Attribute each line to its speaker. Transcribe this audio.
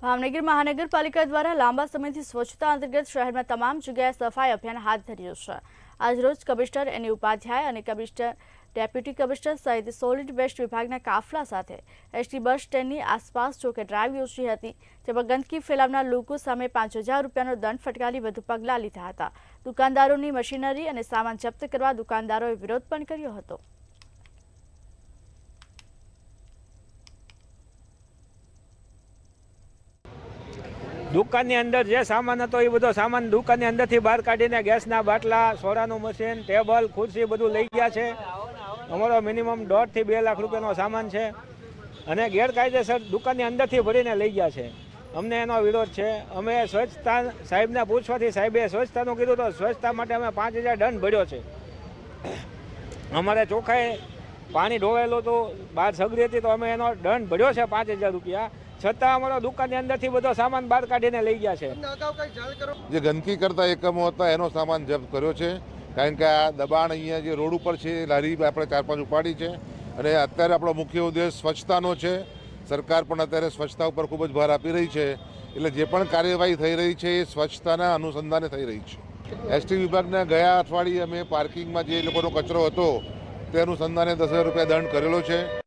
Speaker 1: ભાવનગર મહાનગરપાલિકા દ્વારા લાંબા સમયથી સ્વચ્છતા અંતર્ગત શહેરમાં તમામ જગ્યાએ સફાઈ અભિયાન હાથ ધર્યું છે। આજરોજ કમિશનર એની ઉપાધ્યાય અને ડેપ્યુટી કમિશનર સહિત સોલિડ વેસ્ટ વિભાગના કાફલા સાથે એસટી બસ સ્ટેન્ડની આસપાસ ચોકે ડ્રાઈવ યોજી હતી, જેમાં ગંદકી ફેલાવનાર લોકો સામે 5000 રૂપિયાનો દંડ ફટકારી વધુ પગલાં લીધા હતા। દુકાનદારોની મશીનરી અને સામાન જપ્ત કરવા દુકાનદારોએ વિરોધ પણ કર્યો હતો।
Speaker 2: દુકાનની અંદર જે સામાન હતો એ બધો સામાન દુકાનની અંદરથી બહાર કાઢીને ગેસના બાટલા, સોડાનું મશીન, ટેબલ, ખુરશી બધું લઈ ગયા છે। અમારો મિનિમમ 1.5 થી 2 લાખ રૂપિયાનો સામાન છે અને ગેરકાયદેસર દુકાનની અંદરથી ભરીને લઈ ગયા છે। અમને એનો વિરોધ છે। અમે સ્વચ્છતા સાહેબને પૂછવાથી સાહેબે સ્વચ્છતાનું કીધું તો સ્વચ્છતા માટે અમે 5000 દંડ ભર્યો છે। અમારે ચોખ્ખાઈ પાણી ઢોળેલું હતું, બહાર સગડી હતી તો અમે એનો દંડ ભર્યો છે 5000 રૂપિયા, છતાં અમારો દુકાનની અંદરથી બધો સામાન બહાર કાઢીને લઈ ગયા છે।
Speaker 3: જે ગંદકી કરતા એકમો હતા એનો સામાન જપ્ત કર્યો છે, કારણ કે આ દબાણ અહીંયા જે રોડ ઉપર છે લારી આપણે 4-5 ઉપાડી છે અને અત્યારે આપણો મુખ્ય ઉદ્દેશ સ્વચ્છતાનો છે। સરકાર પણ અત્યારે સ્વચ્છતા ઉપર ખૂબ જ ભાર આપી રહી છે, એટલે જે પણ કાર્યવાહી થઈ રહી છે એ સ્વચ્છતાના અનુસંધાને થઈ રહી છે। એસટી વિભાગના ગયા અઠવાડિયે અમે પાર્કિંગમાં જે લોકોનો કચરો હતો તે અનુસંધાને 10,000 રૂપિયા દંડ કરેલો છે।